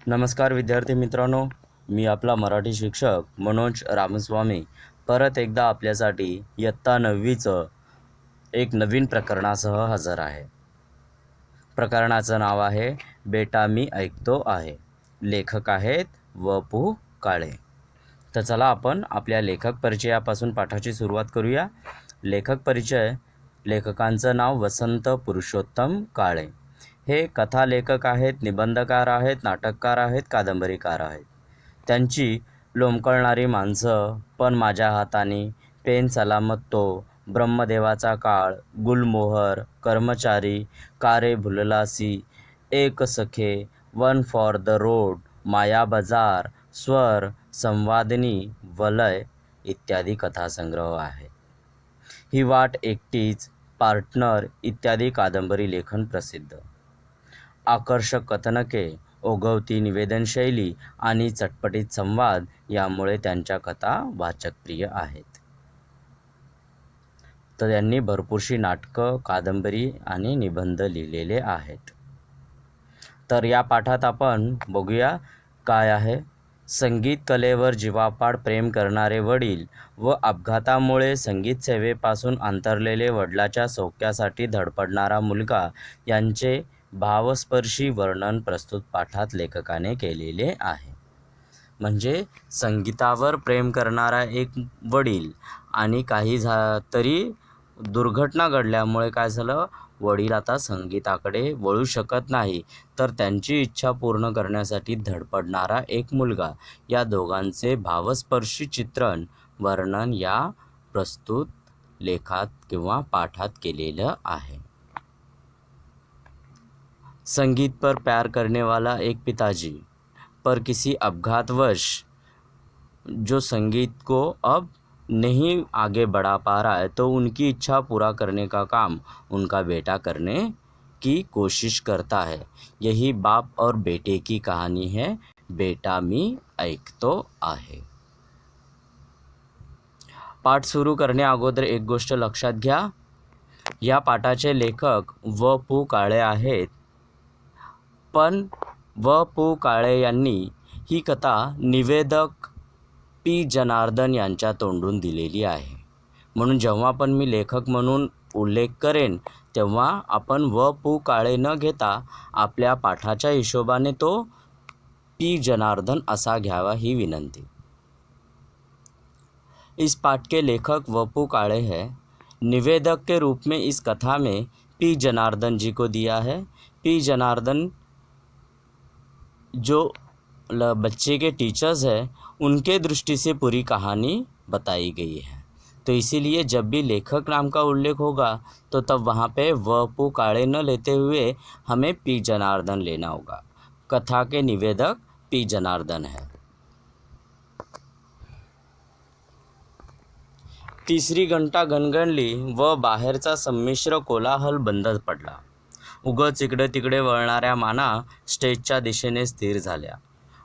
नमस्कार विद्यार्थी मित्रांनो, मी आपला मराठी शिक्षक मनोज रामस्वामी परत एकदा आपल्यासाठी इयत्ता 9वीचं एक नवीन प्रकरणासह हजर आहे. प्रकरणाचं नाव आहे बेटा मी ऐकतो आहे. लेखक आहेत व.पु. काळे. तर चला आपण आपल्या लेखक परिचयापासून पाठाची सुरुवात करूया. लेखक परिचय. लेखकांचं नाव वसंत पुरुषोत्तम काळे. हे कथा लेखक आहेत, निबंधकार आहेत, नाटककार आहेत, कादंबरीकार आहेत. त्यांची लोंबकळणारी माणसं, पण माझ्या हाताने, पेन सलामत तो, ब्रह्मदेवाचा काळ, गुलमोहर, कर्मचारी, कारे भुललासी, एक सखे, वन फॉर द रोड, माया बाजार, स्वर, संवादिनी, वलय इत्यादी कथासंग्रह आहे. ही वाट एकटीच, पार्टनर इत्यादी कादंबरी लेखन प्रसिद्ध. आकर्षक कथनके, ओघवती निवेदनशैली आणि चटपटीत संवाद यामुळे त्यांच्या कथा वाचकप्रिय आहेत. तर त्यांनी भरपूरशी नाटकं, कादंबरी आणि निबंध लिहिलेले आहेत. तर या पाठात आपण बघूया काय आहे. संगीत कलेवर जीवापाड प्रेम करणारे वडील व अपघातामुळे संगीत सेवेपासून अंतरलेले वडिलाच्या सौख्यासाठी धडपडणारा मुलगा यांचे भावस्पर्शी वर्णन प्रस्तुत पाठात लेखकाने केलेले आहे. म्हणजे संगीतावर प्रेम करणारा एक वडील आणि काही तरी दुर्घटना घडल्यामुळे काय झालं, वडील आता संगीताकडे वळू शकत नाही, तर त्यांची इच्छा पूर्ण करण्यासाठी धडपडणारा एक मुलगा, या दोघांचे भावस्पर्शी चित्रण वर्णन या प्रस्तुत लेखात किंवा पाठात केलेलं आहे. संगीत पर प्यार करने वाला एक पिताजी, पर किसी अपघातवश जो संगीत को अब नहीं आगे बढ़ा पा रहा है, तो उनकी इच्छा पूरा करने का काम उनका बेटा करने की कोशिश करता है. यही बाप और बेटे की कहानी है. बेटा मी ऐकतो आहे. पाठ सुरू करण्या अगोदर एक गोष्ट लक्षात घ्या. या पाठाचे लेखक व.पु. काळे आहेत, पण व.पु. काळे यांनी ही कथा निवेदक पी. जनार्दन यांच्या तोंडून दिलेली आहे. म्हणून जेव्हा पण मी लेखक म्हणून उल्लेख करेन तेव्हा आपण व.पु. काळे न घेता आपल्या पाठाच्या हिशोबाने तो पी. जनार्दन असा घ्यावा ही विनंती. इस पाठ के लेखक व.पु. काळे हैं. निवेदक के रूप में इस कथा में पी. जनार्दन जी को दिया है. पी. जनार्दन जो बच्चे के टीचर्स हैं उनके दृष्टि से पूरी कहानी बताई गई है. तो इसीलिए जब भी लेखक नाम का उल्लेख होगा तो तब वहाँ पे व.पु. काळे न लेते हुए हमें पी. जनार्दन लेना होगा. कथा के निवेदक पी. जनार्दन है. तिसरी घंटा घणघणली व बाहेरचा संमिश्र कोलाहल बंद पडला. उगाच इकडे तिकडे वळणाऱ्या माना स्टेजच्या दिशेने स्थिर झाल्या.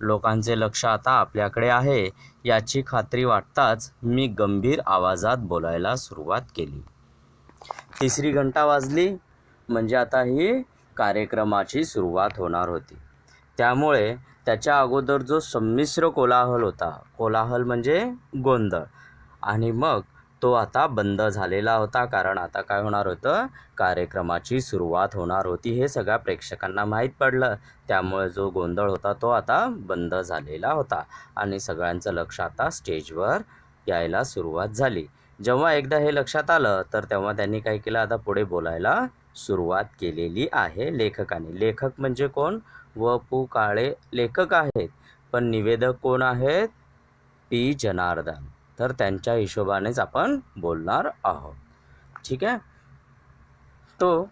लोकांचे लक्ष आता आपल्याकडे आहे याची खात्री वाटताच मी गंभीर आवाजात बोलायला सुरुवात केली. तिसरी घंटा वाजली म्हणजे आता ही कार्यक्रमाची सुरुवात होणार होती. त्यामुळे त्याच्या अगोदर जो संमिश्र कोलाहल होता, कोलाहल म्हणजे गोंधळ, आणि मग तो आता बंद झालेला होता. कारण आता काय होणार होतं, कार्यक्रमाची सुरुवात होणार होती. हे सगळ्या प्रेक्षकांना माहीत पडलं. त्यामुळे जो गोंधळ होता तो आता बंद झालेला होता आणि सगळ्यांचं लक्ष आता स्टेजवर यायला सुरुवात झाली. जेव्हा एकदा हे लक्षात आलं तर तेव्हा त्यांनी काय केलं, आता पुढे बोलायला सुरुवात केलेली आहे लेखकाने. लेखक म्हणजे कोण? व.पु. काळे लेखक आहेत, पण निवेदक कोण आहेत? पी. जनार्दन. तर त्यांच्या हिशोबानेच आपण बोलणार आहोत. ठीक है. तो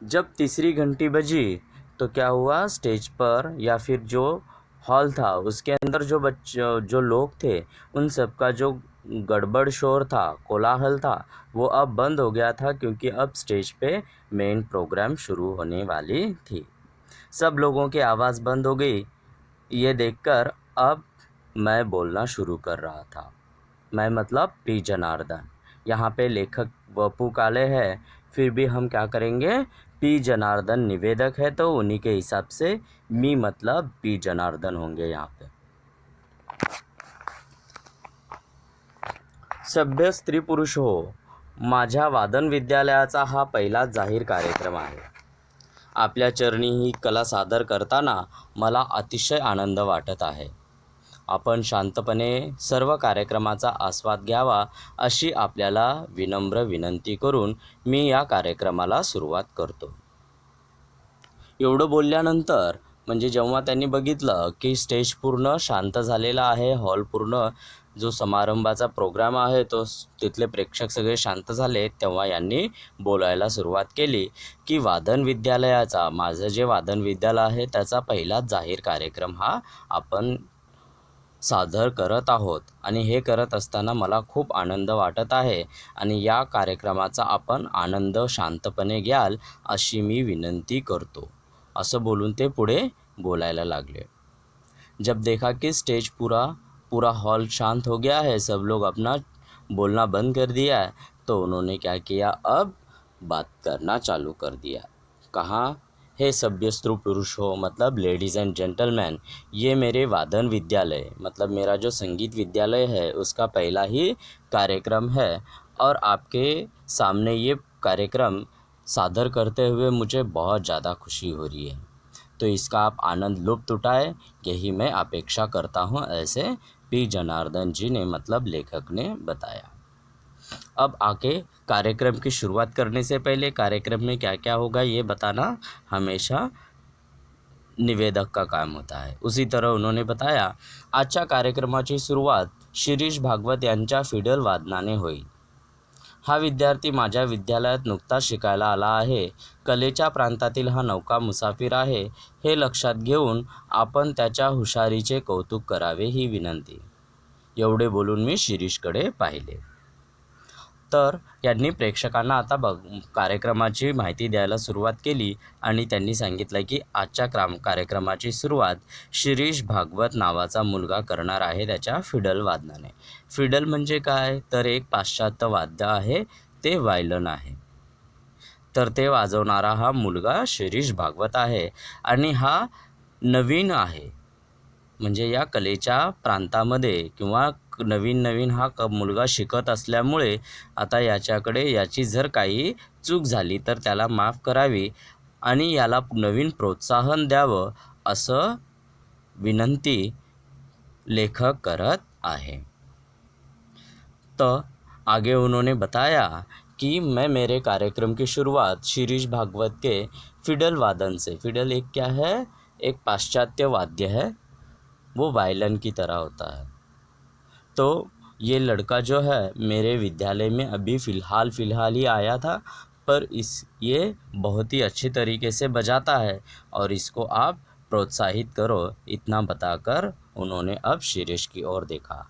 जब तीसरी घंटी बजी तो क्या हुआ, स्टेज पर या फिर जो हॉल था उसके अंदर जो लोग थे उन सब का जो गड़बड़ शोर था, कोलाहल था, वो अब बंद हो गया था, क्योंकि अब स्टेज पे मेन प्रोग्राम शुरू होने वाली थी. सब लोगों की आवाज़ बंद हो गई. ये देखकर अब मैं बोलना शुरू कर रहा था. मैं मतलब पी. जनार्दन. यहाँ पे लेखक व.पु. काळे है, फिर भी हम क्या करेंगे, पी जनार्दन निवेदक है तो उन्हीं के हिसाब से मी मतलब पी जनार्दन होंगे यहाँ पे। सभ्य स्त्री पुरुष हो, माझ्या वादन विद्यालयाचा हा पहिलाच जाहीर कार्यक्रम आहे. आपल्या चरणी ही कला सादर करताना मला अतिशय आनंद वाटत आहे. आपण शांतपणे सर्व कार्यक्रमाचा आस्वाद घ्यावा अशी आपल्याला विनम्र विनंती करून मी या कार्यक्रमाला सुरुवात करतो. एवढं बोलल्यानंतर म्हणजे जेव्हा त्यांनी बघितलं की स्टेज पूर्ण शांत झालेला आहे, हॉल पूर्ण जो समारंभाचा प्रोग्राम आहे तो तिथले प्रेक्षक सगळे शांत झाले, तेव्हा यांनी बोलायला सुरुवात केली की वादन विद्यालयाचा, माझं जे वादन विद्यालय आहे त्याचा पहिलाच जाहीर कार्यक्रम हा आपण सादर करत आहोत आणि हे करत असताना मला खूप आनंद वाटत आहे आणि या कार्यक्रमाचा आपण आनंद शांतपणे घ्याल अशी मी विनंती करतो, असं बोलून ते पुढे बोलायला लागले. जब देखा कि स्टेज पूरा हॉल शांत हो गया है, सब लोग अपना बोलना बंद कर दिया है, तो उन्होंने क्या किया, अब बात करना चालू कर दिया. कहा, हे सभ्य स्त्री पुरुष हो मतलब लेडीज़ एंड जेंटलमैन, ये मेरे वादन विद्यालय मतलब मेरा जो संगीत विद्यालय है उसका पहला ही कार्यक्रम है और आपके सामने ये कार्यक्रम सादर करते हुए मुझे बहुत ज़्यादा खुशी हो रही है, तो इसका आप आनंद लुत्फ़ उठाएं, यही मैं अपेक्षा करता हूँ, ऐसे पी जनार्दन जी ने मतलब लेखक ने बताया. अब आके कार्यक्रम की शुरुआत करने से पहले कार्यक्रम में क्या क्या होगा ये बताना हमेशा निवेदक का काम होता है. उसी तरह उन्होंने बताया, आजच्या कार्यक्रमाची सुरुवात शिरीष भागवत यांच्या फिडल वादनाने होईल. हा विद्यार्थी माझ्या विद्यालयात नुकताच शिकायला आला आहे. कलेच्या प्रांतातील हा नौका मुसाफिर आहे, हे लक्षात घेऊन आपण त्याच्या हुशारीचे कौतुक करावे ही विनंती. एवढे बोलून मी शिरीषकडे पाहिले. तर यांनी प्रेक्षकांना आता कार्यक्रमाची माहिती द्यायला सुरुवात केली आणि त्यांनी सांगितलं की आजच्या कार्यक्रमाची सुरुवात शिरीष भागवत नावाचा मुलगा करणार आहे त्याच्या फिडल वादनाने. फिडल म्हणजे काय, तर एक पाश्चात्य वाद्य आहे, ते वायलन आहे. तर ते वाजवणारा हा मुलगा शिरीष भागवत आहे आणि हा नवीन आहे, म्हणजे या कलेच्या प्रांतामध्ये किंवा नवीन हा मुलगा शिकत असल्यामुळे आता याची जर काही चूक झाली तर त्याला माफ करावी आणि याला नवीन प्रोत्साहन द्यावं असं विनंती लेखक करत आहे. तो आगे उन्होंने बताया कि मैं मेरे कार्यक्रम की शुरुआत शिरीष भागवत के फिडल वादन से. फिडल एक क्या है, एक पाश्चात्य वाद्य है, वो वायलिन की तरह होता है. तो ये लड़का जो है मेरे विद्यालय में अभी फ़िलहाल ही आया था, पर ये बहुत ही अच्छी तरीके से बजाता है और इसको आप प्रोत्साहित करो, इतना बताकर उन्होंने अब शिरीष की ओर देखा.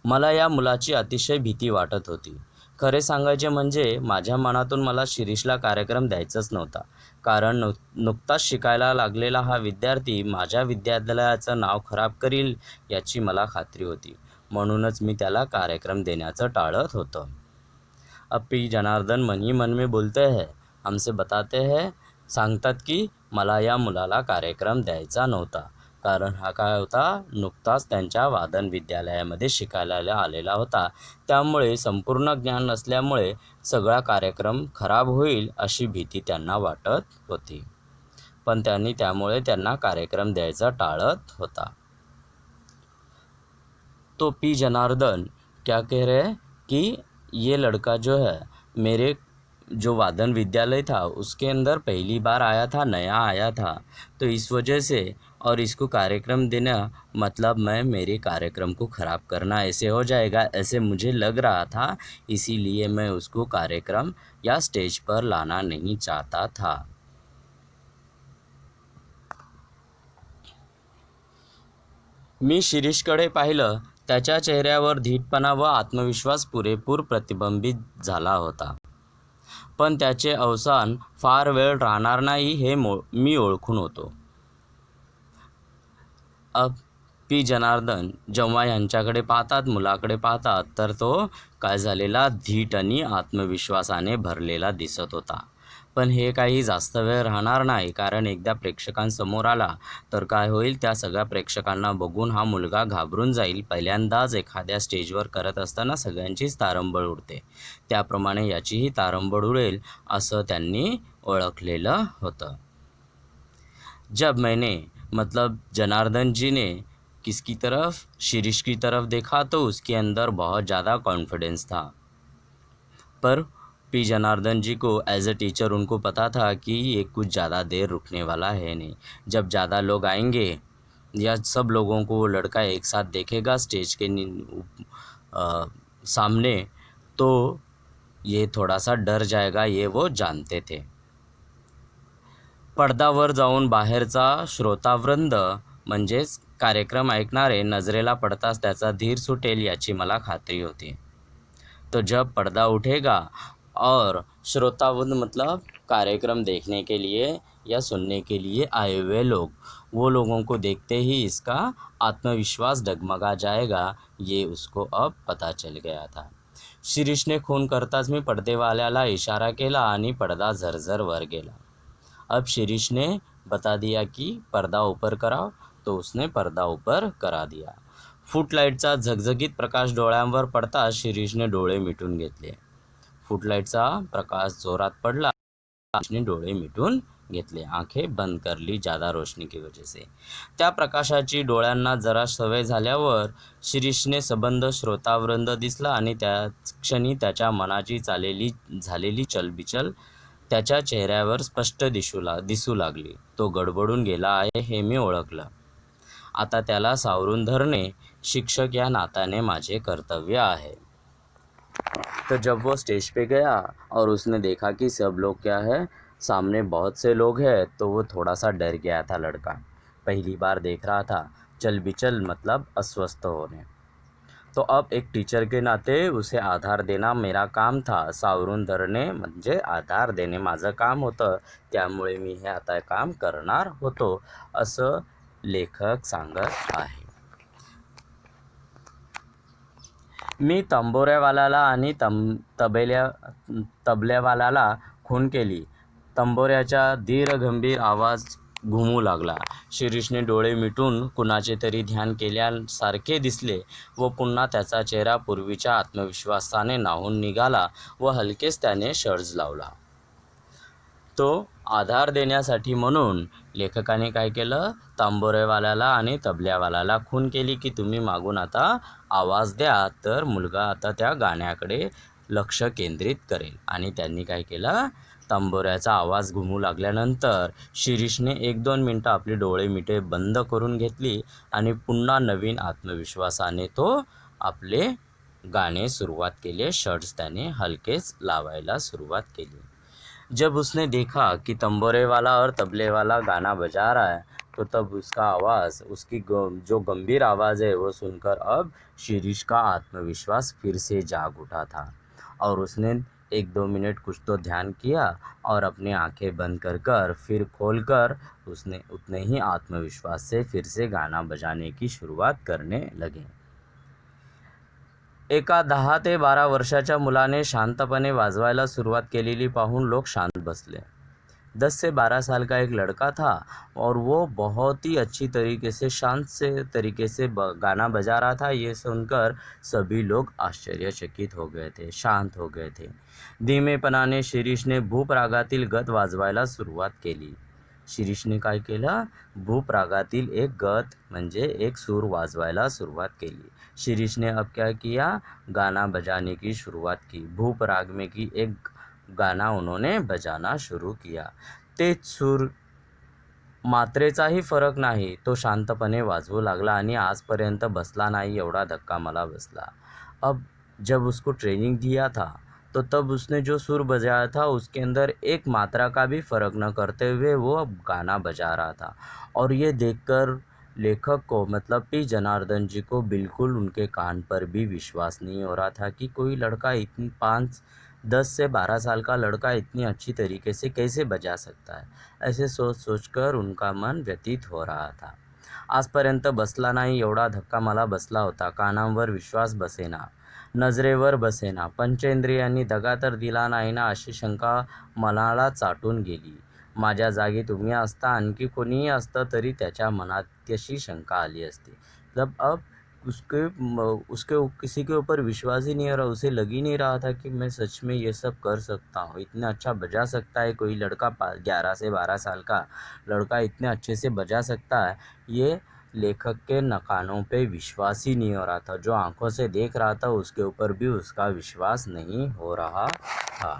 मला या मुलाची अतिशय भीती वाटत होती. खरे सांगायचे म्हणजे माझ्या मनातून मला शिरीषला कार्यक्रम द्यायचाच नव्हता, कारण नुकताच शिकायला लागलेला हा विद्यार्थी माझ्या विद्यालयाचं नाव खराब करील याची मला खात्री होती, म्हणूनच मी त्याला कार्यक्रम देण्याचं टाळत होतो. अब पी जनार्दन मन ही मन में बोलते हैं, हमसे बताते हैं, सांगतात की मला या मुलाला कार्यक्रम द्यायचा नव्हता, कारण हा काय होता, नुकताच त्यांच्या वादन विद्यालयामध्ये शिकायला आलेला होता, त्यामुळे संपूर्ण ज्ञान नसल्यामुळे सगळा कार्यक्रम खराब होईल अशी भीती त्यांना वाटत होती, पण त्यामुळे त्यांना कार्यक्रम द्यायचा टाळत होता. तो पी जनार्दन क्या कह रहे हैं कि ये लड़का जो है मेरे जो वादन विद्यालय था उसके अंदर पहली बार आया था, नया आया था, तो इस वजह से और इसको कार्यक्रम देना मतलब मैं मेरे कार्यक्रम को ख़राब करना ऐसे हो जाएगा, ऐसे मुझे लग रहा था, इसीलिए मैं उसको कार्यक्रम या स्टेज पर लाना नहीं चाहता था. मी शिरीषकडे पाहिलं, त्याच्या चेहऱ्यावर धीटपणा व आत्मविश्वास पुरेपूर प्रतिबिंबित झाला होता, पण त्याचे अवसान फार वेळ राहणार नाही हे मी ओळखून होतो. अब पी जनार्दन जेव्हा यांच्याकडे पाहतात, मुलाकडे पाहतात, तर तो काय झालेला, धीट आणि आत्मविश्वासाने भरलेला दिसत होता, पण हे काही जास्त वेळ राहणार नाही, कारण एकदा प्रेक्षकांसमोर आला तर काय होईल, त्या सगळ्या प्रेक्षकांना बघून हा मुलगा घाबरून जाईल. पहिल्यांदाच एखाद्या स्टेजवर करत असताना सगळ्यांचीच तारंबळ उडते, त्याप्रमाणे याचीही तारंबळ उडेल असं त्यांनी ओळखलेलं होतं. जब मैंने मतलब जनार्दन जी ने किसकी तरफ, शिरीष की तरफ देखा तो उसके अंदर बहुत ज़्यादा कॉन्फिडेंस था। पर पी जनार्दन जी को एज अ टीचर उनको पता था कि ये कुछ ज़्यादा देर रुकने वाला है नहीं। जब ज़्यादा लोग आएंगे या सब लोगों को वो लड़का एक साथ देखेगा स्टेज के सामने, तो ये थोड़ा सा डर जाएगा, ये वो जानते थे। पडद्यावर जाऊन बाहेरचा श्रोतावृंद म्हणजेच कार्यक्रम ऐकणारे नजरेला पडताच त्याचा धीर सुटेल याची मला खात्री होती। तो जब पर्दा उठेगा और श्रोतावृंद मतलब कार्यक्रम देखने के लिए या सुनने के लिए आए हुए लोग, वो लोगों को देखते ही इसका आत्मविश्वास डगमगा जाएगा, ये उसको अब पता चल गया था। शिरीषने खून करताच मी पडदेवाल्याला इशारा केला आणि पडदा झरझर वर गेला। अब शिरीष ने बता दिया कि पर्दा ऊपर कराओ, तो उसने पर्दा ऊपर करा दिया। फुटलाईटचा झगझगीत प्रकाश डोळ्यांवर पडताच शिरीषने डोळे मिटून घेतले। फुटलाईटचा प्रकाश जोरात पडला, शिरीषने डोळे मिटून घेतले, आंखें बंद कर ली ज़्यादा रोशनी की वजह से। त्या प्रकाशाची डोळ्यांना जरा सवय झाल्यावर शिरीषने सबंध श्रोतावृंद दिसला आणि त्याच क्षणी त्याच्या मनाची झालेली चलबिचल त्याच्या चेहऱ्यावर स्पष्ट दिसू लागली। तो गडबडून गेला आहे हे मी ओळखलं। आता त्याला सावरून धरणे शिक्षक या नात्याने माझे कर्तव्य आहे। तो जब वो स्टेज पे गया और उसने देखा कि सब लोग क्या है, सामने बहुत से लोग हैं, तो वो थोड़ा सा डर गया था लड़का। पहली बार देख रहा था, चल-बिचल मतलब अस्वस्थ होणे। तो अब एक टीचर के नाते उसे आधार देना मेरा काम था। सावरून धरणे म्हणजे आधार देणे माझं काम होतं, त्यामुळे मी हे आता काम करणार होतो, असं लेखक सांगत आहे। मी तंबोऱ्यावाल्याला आणि तबल्यावाल्याला खून केली। तंबोऱ्याचा धीरगंभीर आवाज घुमू लागला। शिरीषने डोळे मिटून कुणाचे तरी ध्यान केल्यासारखे दिसले व पुन्हा त्याचा चेहरा पूर्वीच्या आत्मविश्वासाने न्हाऊन निघाला व हलकेच त्याने षड्ज लावला। तो आधार देण्यासाठी म्हणून लेखकाने काय केलं, तांबोरेवाल्याला आणि तबल्यावाल्याला खून केली की तुम्ही मागून आता आवाज द्या, तर मुलगा आता त्या गाण्याकडे लक्ष केंद्रित करेल। आणि त्यांनी काय केलं, तांबोऱ्याचा आवाज घुमू लागल्यानंतर शिरीषने 1-2 मिनटं आपले डोळे मिटे बंद करून घेतली आणि पुन्हा नवीन आत्मविश्वासाने तो आपले गाणे सुरुवात केले। षड्ज त्याने हलकेच लावायला सुरुवात केली। जब उसने देखा कि तंबोरे वाला और तबले वाला गाना बजा रहा है, तो तब उसका आवाज़, उसकी जो गंभीर आवाज़ है वो सुनकर अब शिरीष का आत्मविश्वास फिर से जाग उठा था और उसने 1-2 मिनट कुछ तो ध्यान किया और अपनी आंखें बंद कर फिर खोलकर उसने उतने ही आत्मविश्वास से फिर से गाना बजाने की शुरुआत करने लगे। एका 10 ते 12 वर्षाच्या मुलाने शांतपणे वाजवायला सुरुवात केलेली पाहून लोग शांत बसले। 10 से 12 साल का एक लड़का था और वो बहुत ही अच्छी तरीके से शांत से तरीके से गाना बजा रहा था। ये सुनकर सभी लोग आश्चर्यचकित हो गए थे, शांत हो गए थे। धीमेपणाने शिरीषने भूप रागातील गत वाजवायला सुरुवात केली। शिरीषने काय केलं, भूप रागातील एक गत म्हणजे एक सूर वाजवायला सुरुवात केली। शिरीष ने अब क्या किया, गाना बजाने की शुरुआत की। भूप राग में की एक गाना उन्होंने बजाना शुरू किया। तेच सूर, मात्रेचाही फरक नाही, तो शांतपणे वाजवू लागला आणि आजपर्यंत बसला नाही एवढा धक्का मला बसला। अब जब उसको ट्रेनिंग दिया था तो तब उसने जो सुर बजाया था उसके अंदर एक मात्रा का भी फर्क न करते हुए वो अब गाना बजा रहा था। और ये देखकर लेखक को मतलब पी जनार्दन जी को बिल्कुल उनके कान पर भी विश्वास नहीं हो रहा था कि कोई लड़का इतनी 10 से 12 साल का लड़का इतनी अच्छी तरीके से कैसे बजा सकता है। ऐसे सोचकर उनका मन व्यतीत हो रहा था। आजपर्यंत बसला नाही एवढा धक्का मला बसला होता, कानांवर विश्वास बसेना। नजरेवर बसेना. पंचेंद्रियांनी दगा तर दिला नाही ना अशी शंका मनाला चाटून गेली. माझ्या जागी तुम्ही असता, आणखी कोणीही असतं तरी त्याच्या मनात तशी शंका आली असती. जब अब उसके किसी के ऊपर विश्वास ही नहीं हो रहा, उसे लग ही नहीं रहा था कि मैं सच में ये सब कर सकता हूँ. इतना अच्छा बजा सकता है कोई लड़का, 11 से 12 साल का लड़का इतने अच्छे से बजा सकता है. ये लेखक के कानों पे विश्वास ही नहीं हो रहा था. जो आंखों से देख रहा था उसके ऊपर भी उसका विश्वास नहीं हो रहा था.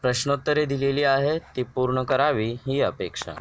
प्रश्नोत्तरे दिलेली आहेत, ती पूर्ण करावी ही अपेक्षा.